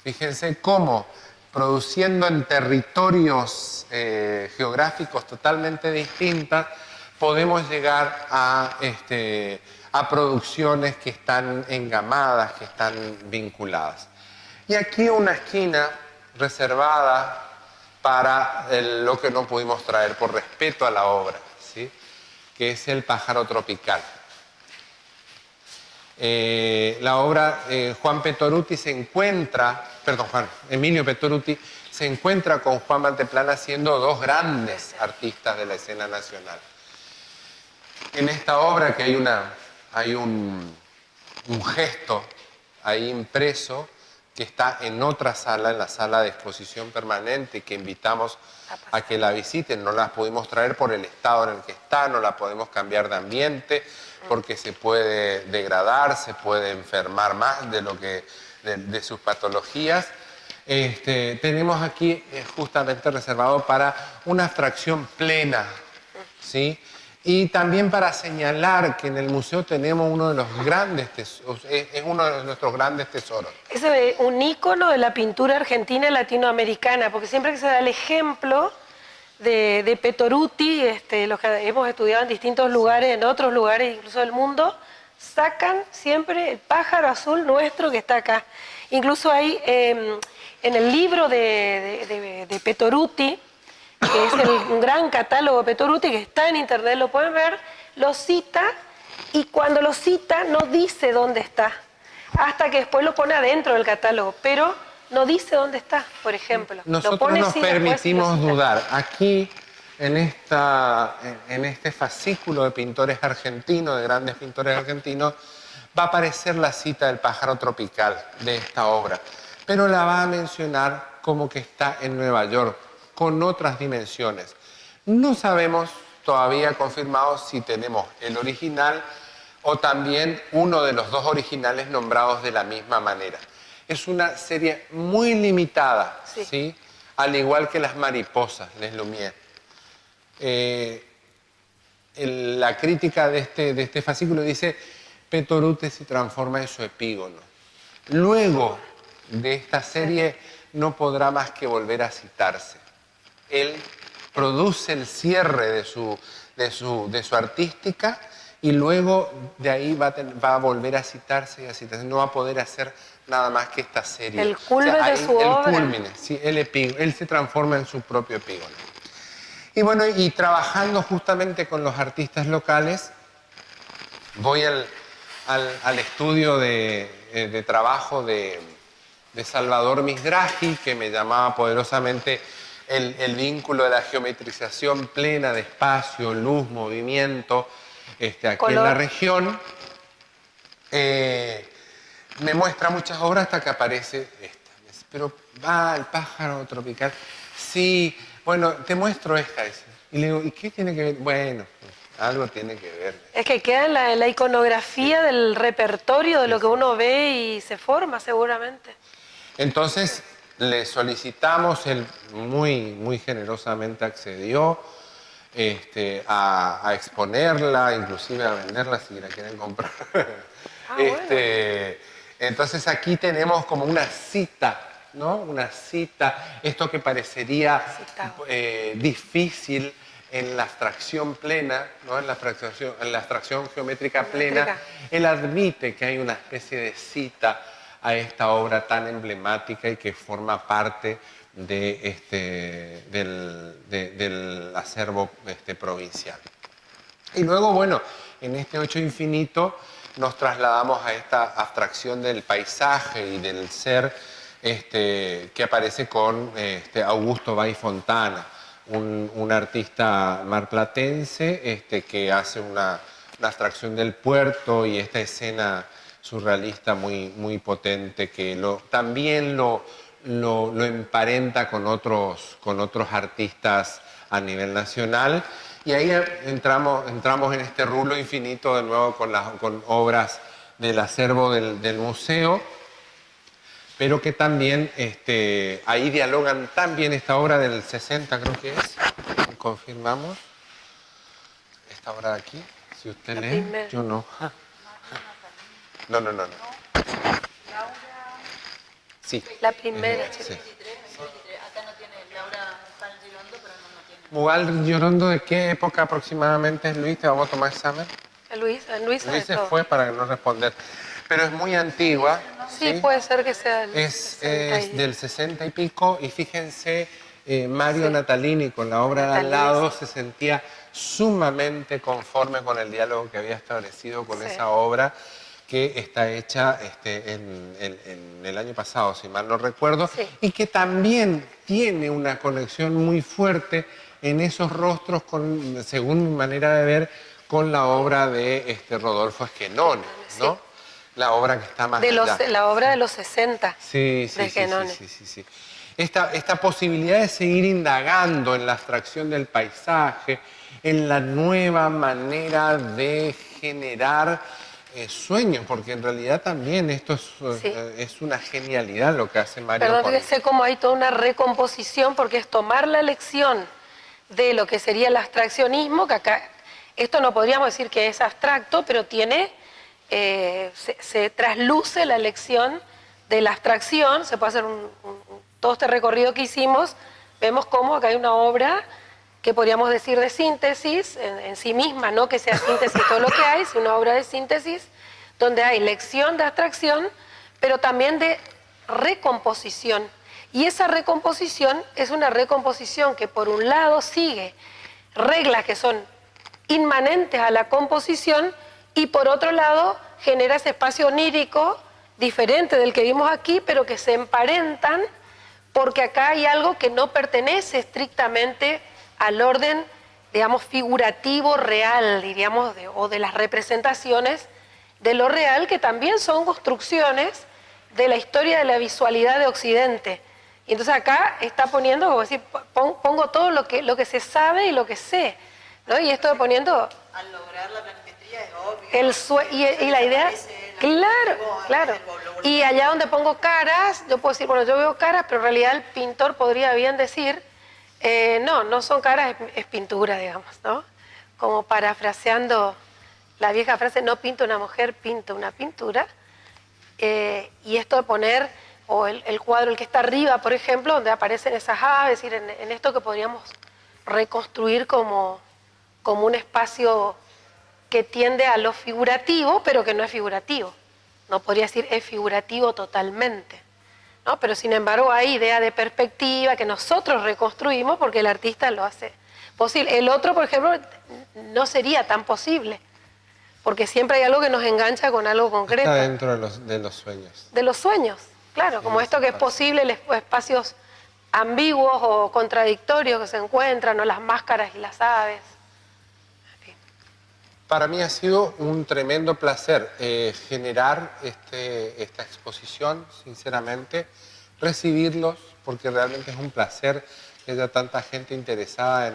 Fíjense cómo, produciendo en territorios geográficos totalmente distintas, podemos llegar a producciones que están engamadas, que están vinculadas. Y aquí una esquina reservada para lo que no pudimos traer por respeto a la obra, ¿sí? Que es el pájaro tropical. La obra, Emilio Petoruti se encuentra con Juan Bateplana siendo dos grandes artistas de la escena nacional. En esta obra que hay un gesto ahí impreso que está en otra sala, en la sala de exposición permanente, que invitamos a que la visiten. No la pudimos traer por el estado en el que está, no la podemos cambiar de ambiente, porque se puede degradar, se puede enfermar más de sus patologías. Tenemos aquí justamente reservado para una abstracción plena, ¿sí? Y también para señalar que en el museo tenemos uno de los grandes tesoros, es uno de nuestros grandes tesoros. Es un ícono de la pintura argentina y latinoamericana, porque siempre que se da el ejemplo de Petoruti, los que hemos estudiado en distintos lugares, en otros lugares incluso del mundo, sacan siempre el pájaro azul nuestro que está acá. Incluso hay en el libro de Petoruti, que es un gran catálogo de Petoruti, que está en internet, lo pueden ver, lo cita, y cuando lo cita no dice dónde está, hasta que después lo pone adentro del catálogo, pero no dice dónde está, por ejemplo. Nosotros nos permitimos dudar. Aquí, en este fascículo de pintores argentinos, de grandes pintores argentinos, va a aparecer la cita del pájaro tropical de esta obra, pero la va a mencionar como que está en Nueva York, con otras dimensiones. No sabemos todavía confirmado si tenemos el original o también uno de los dos originales nombrados de la misma manera. Es una serie muy limitada, ¿sí? Al igual que las mariposas, Les Lumière. La crítica de este fascículo dice: Petoruti se transforma en su epígono. Luego de esta serie no podrá más que volver a citarse. Él produce el cierre de su artística y luego de ahí va a volver a citarse y a citarse. No va a poder hacer nada más que esta serie. El culmen de su obra. El culmine, sí, él se transforma en su propio epígono. Y bueno, y trabajando justamente con los artistas locales, voy al estudio de trabajo de Salvador Mizrahi, que me llamaba poderosamente el vínculo de la geometrización plena de espacio, luz, movimiento, aquí en la región. Me muestra muchas obras hasta que aparece esta. Pero va el pájaro tropical. Sí, bueno, te muestro esta. Y le digo, ¿y qué tiene que ver? Bueno, algo tiene que ver. Es que queda en la iconografía del repertorio de lo que uno ve y se forma seguramente. Entonces le solicitamos, él muy generosamente accedió a exponerla, inclusive a venderla si la quieren comprar. Bueno. Entonces aquí tenemos como una cita, ¿no? Una cita, esto que parecería difícil en la abstracción plena, ¿no? en la abstracción geométrica plena, él admite que hay una especie de cita a esta obra tan emblemática y que forma parte del acervo provincial. Y luego, bueno, en este 8 infinito nos trasladamos a esta abstracción del paisaje y del ser que aparece con Augusto Bay Fontana, un artista marplatense que hace una abstracción del puerto y esta escena surrealista muy potente que también lo emparenta con otros artistas a nivel nacional. Y ahí entramos en este rulo infinito de nuevo con obras del acervo del museo. pero que también ahí dialogan también esta obra del 60, creo que es, confirmamos, esta obra de aquí, si usted La lee, primera. yo no. No. Sí. La primera, Sí. Acá no tiene Laura San Girondo, pero no tiene. Mugal Llorondo, ¿de qué época aproximadamente es, Luis? ¿Te vamos a tomar examen? Luis Luis se todo. fue para no responder. Pero es muy antigua. Sí, puede ser que sea el Es 60 y- del 60 y pico. Y fíjense, Mario Sí. Natalini con la obra de al Natalini, lado sí. se sentía sumamente conforme con el diálogo que había establecido con Sí. esa obra que está hecha en el año pasado, si mal no recuerdo, Sí. y que también tiene una conexión muy fuerte en esos rostros, según mi manera de ver, con la obra de Rodolfo Esquenone, ¿no? Sí. La obra que está más allá. La obra de los 60. Sí, de Esquenone. sí. Esta posibilidad de seguir indagando en la abstracción del paisaje, en la nueva manera de generar sueños, porque en realidad también esto Sí. es una genialidad lo que hace Mario Perdón, con... fíjese cómo hay toda una recomposición, porque es tomar la lección de lo que sería el abstraccionismo, que acá, esto no podríamos decir que es abstracto, pero tiene, se trasluce la lección de la abstracción, se puede hacer todo este recorrido que hicimos, vemos cómo acá hay una obra que podríamos decir de síntesis en sí misma, no que sea síntesis todo lo que hay, sino una obra de síntesis donde hay lección de abstracción, pero también de recomposición. Y esa recomposición es una recomposición que por un lado sigue reglas que son inmanentes a la composición y por otro lado genera ese espacio onírico diferente del que vimos aquí, pero que se emparentan porque acá hay algo que no pertenece estrictamente al orden, digamos, figurativo real, diríamos, o de las representaciones de lo real, que también son construcciones de la historia de la visualidad de Occidente. Y entonces acá está poniendo, como decir, pongo todo lo que se sabe y lo que sé, ¿no? Y esto poniendo... Al lograr la planimetría es obvio. Y la idea, claro. Y allá donde pongo caras, yo puedo decir, bueno, yo veo caras, pero en realidad el pintor podría bien decir, no son caras, es pintura, digamos, ¿no? Como parafraseando la vieja frase, no pinto una mujer, pinto una pintura. Y esto de poner, o el cuadro, el que está arriba, por ejemplo, donde aparecen esas aves, es decir, en esto que podríamos reconstruir como un espacio que tiende a lo figurativo, pero que no es figurativo. No podría decir es figurativo totalmente, ¿no? Pero sin embargo hay idea de perspectiva que nosotros reconstruimos porque el artista lo hace posible. El otro, por ejemplo, no sería tan posible, porque siempre hay algo que nos engancha con algo concreto. Está dentro de los sueños. De los sueños, claro, como esto que es posible, espacios ambiguos o contradictorios que se encuentran, o las máscaras y las aves. Para mí ha sido un tremendo placer generar esta exposición, sinceramente, recibirlos, porque realmente es un placer que haya tanta gente interesada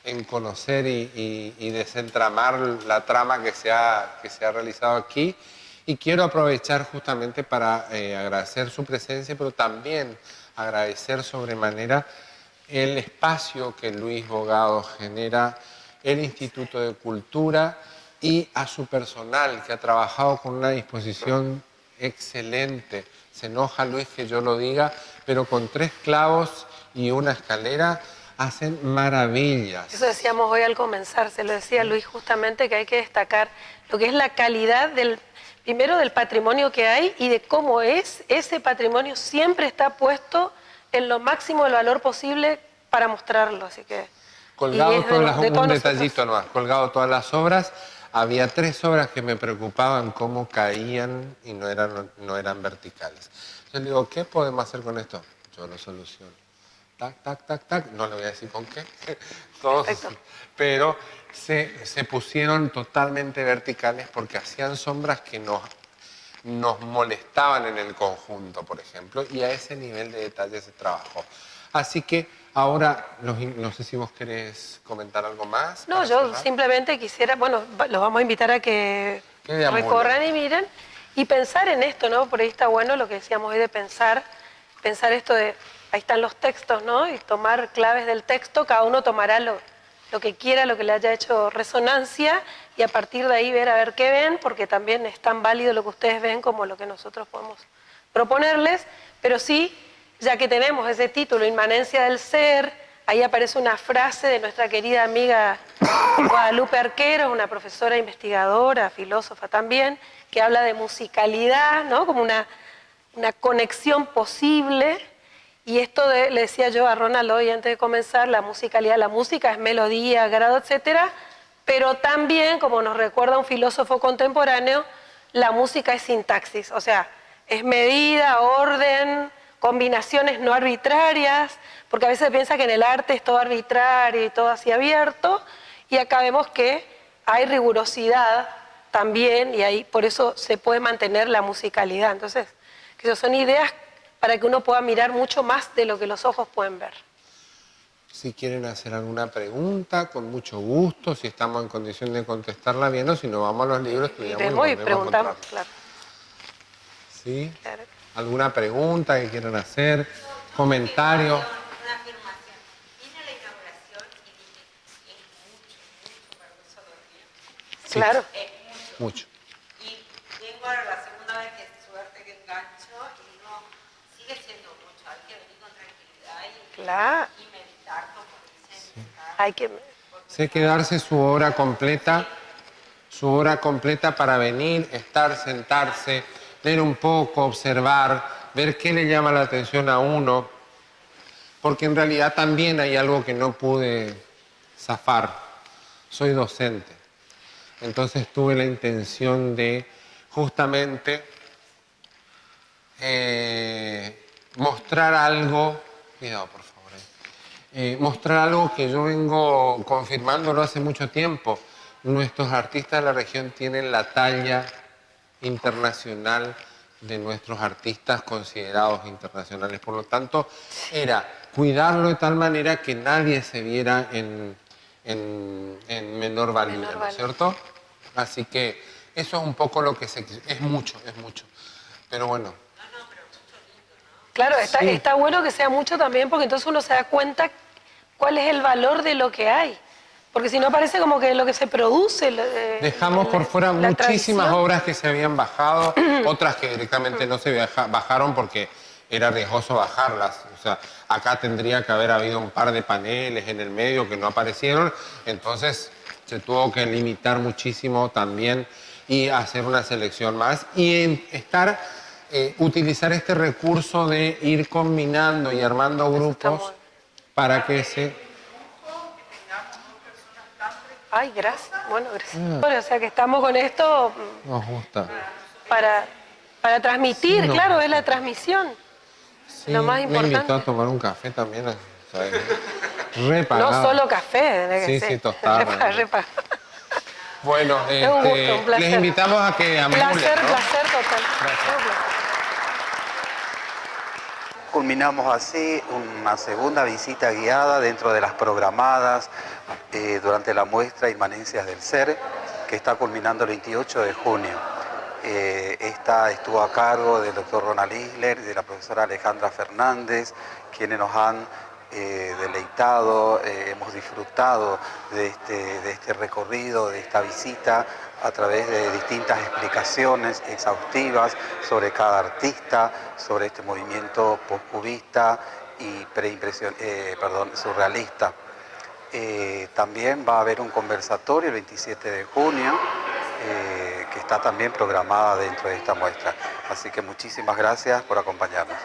en conocer y desentramar la trama que se ha realizado aquí. Y quiero aprovechar justamente para agradecer su presencia, pero también agradecer sobremanera el espacio que Luis Bogado genera, el Instituto de Cultura y a su personal que ha trabajado con una disposición excelente. Se enoja Luis que yo lo diga, pero con 3 clavos y una escalera hacen maravillas. Eso decíamos hoy al comenzar, se lo decía Luis justamente, que hay que destacar lo que es la calidad primero del patrimonio que hay y de cómo es ese patrimonio siempre está puesto en lo máximo del valor posible para mostrarlo, así que... Colgado un detallito nosotros. nomás, colgado todas las obras. Había 3 obras que me preocupaban cómo caían y no eran verticales. Yo le digo, ¿qué podemos hacer con esto? Yo lo soluciono. Tac, tac, tac, tac. No le voy a decir con qué. Todos, pero se pusieron totalmente verticales porque hacían sombras que nos molestaban en el conjunto, por ejemplo, y a ese nivel de detalle se trabajó. Así que ahora, no sé si vos querés comentar algo más. No, yo simplemente quisiera, bueno, los vamos a invitar a que deambulen. recorran y miren, Y pensar en esto, ¿no? Por ahí está bueno lo que decíamos hoy de pensar esto de, ahí están los textos, ¿no? Y tomar claves del texto, cada uno tomará lo que quiera, lo que le haya hecho resonancia, y a partir de ahí ver a ver qué ven, porque también es tan válido lo que ustedes ven como lo que nosotros podemos proponerles, pero sí, ya que tenemos ese título, Inmanencia del Ser, ahí aparece una frase de nuestra querida amiga Guadalupe Arquero, una profesora investigadora, filósofa también, que habla de musicalidad, ¿no? Como una conexión posible. Y esto le decía yo a Ronald hoy antes de comenzar, la musicalidad, la música es melodía, grado, etcétera, pero también, como nos recuerda un filósofo contemporáneo, la música es sintaxis, o sea, es medida, orden, combinaciones no arbitrarias, porque a veces se piensa que en el arte es todo arbitrario y todo así abierto, y acá vemos que hay rigurosidad también, y ahí por eso se puede mantener la musicalidad. Entonces, que son ideas para que uno pueda mirar mucho más de lo que los ojos pueden ver. Si quieren hacer alguna pregunta, con mucho gusto, si estamos en condición de contestarla bien, o si no, vamos a los libros, estudiamos Y preguntamos, claro. ¿Sí? Claro. ¿Alguna pregunta que quieran hacer? ¿Comentario? Una afirmación. Vine a la inauguración y dije, es mucho para un solo día. Sí. Claro. Es Mucho. mucho. Y vengo ahora la segunda vez que suerte que engancho y digo, sigue siendo mucho. Hay que venir con tranquilidad Claro. y meditar, como dicen. Hay que... Sé que darse su hora completa para venir, estar, sentarse, leer un poco, observar, ver qué le llama la atención a uno, porque en realidad también hay algo que no pude zafar. Soy docente, entonces tuve la intención de justamente mostrar algo, cuidado por favor, mostrar algo que yo vengo confirmándolo hace mucho tiempo. Nuestros artistas de la región tienen la talla internacional de nuestros artistas considerados internacionales. Por lo tanto, era cuidarlo de tal manera que nadie se viera en menor valía, ¿no es cierto? Así que eso es un poco lo que se... Es mucho. Pero bueno. Claro, Sí. está bueno que sea mucho también, porque entonces uno se da cuenta cuál es el valor de lo que hay. Porque si no parece como que lo que se produce... Dejamos por fuera la muchísimas tradición. obras que se habían bajado, otras que directamente no se bajaron porque era riesgoso bajarlas. O sea, acá tendría que haber habido un par de paneles en el medio que no aparecieron, entonces se tuvo que limitar muchísimo también y hacer una selección más y utilizar este recurso de ir combinando y armando grupos para que se... Ay, gracias. Bueno, gracias. Bueno, o sea que estamos con esto Nos gusta. para transmitir, Sí, no. claro, es la transmisión. Sí, Lo más me importante. invitó a tomar un café también. ¿Sabes? Repagado. No solo café, tiene que Sí, ser. sí, tostada. Repa. Bueno, Es un gusto, un placer. les invitamos a que amulen, Placer ¿no? total. Culminamos así una segunda visita guiada dentro de las programadas durante la muestra Inmanencias del Ser, que está culminando el 28 de junio. Esta estuvo a cargo del doctor Ronald Isler y de la profesora Alejandra Fernández, quienes nos han deleitado, hemos disfrutado de este recorrido, de esta visita a través de distintas explicaciones exhaustivas sobre cada artista, sobre este movimiento postcubista y surrealista. También va a haber un conversatorio el 27 de junio, que está también programada dentro de esta muestra. Así que muchísimas gracias por acompañarnos.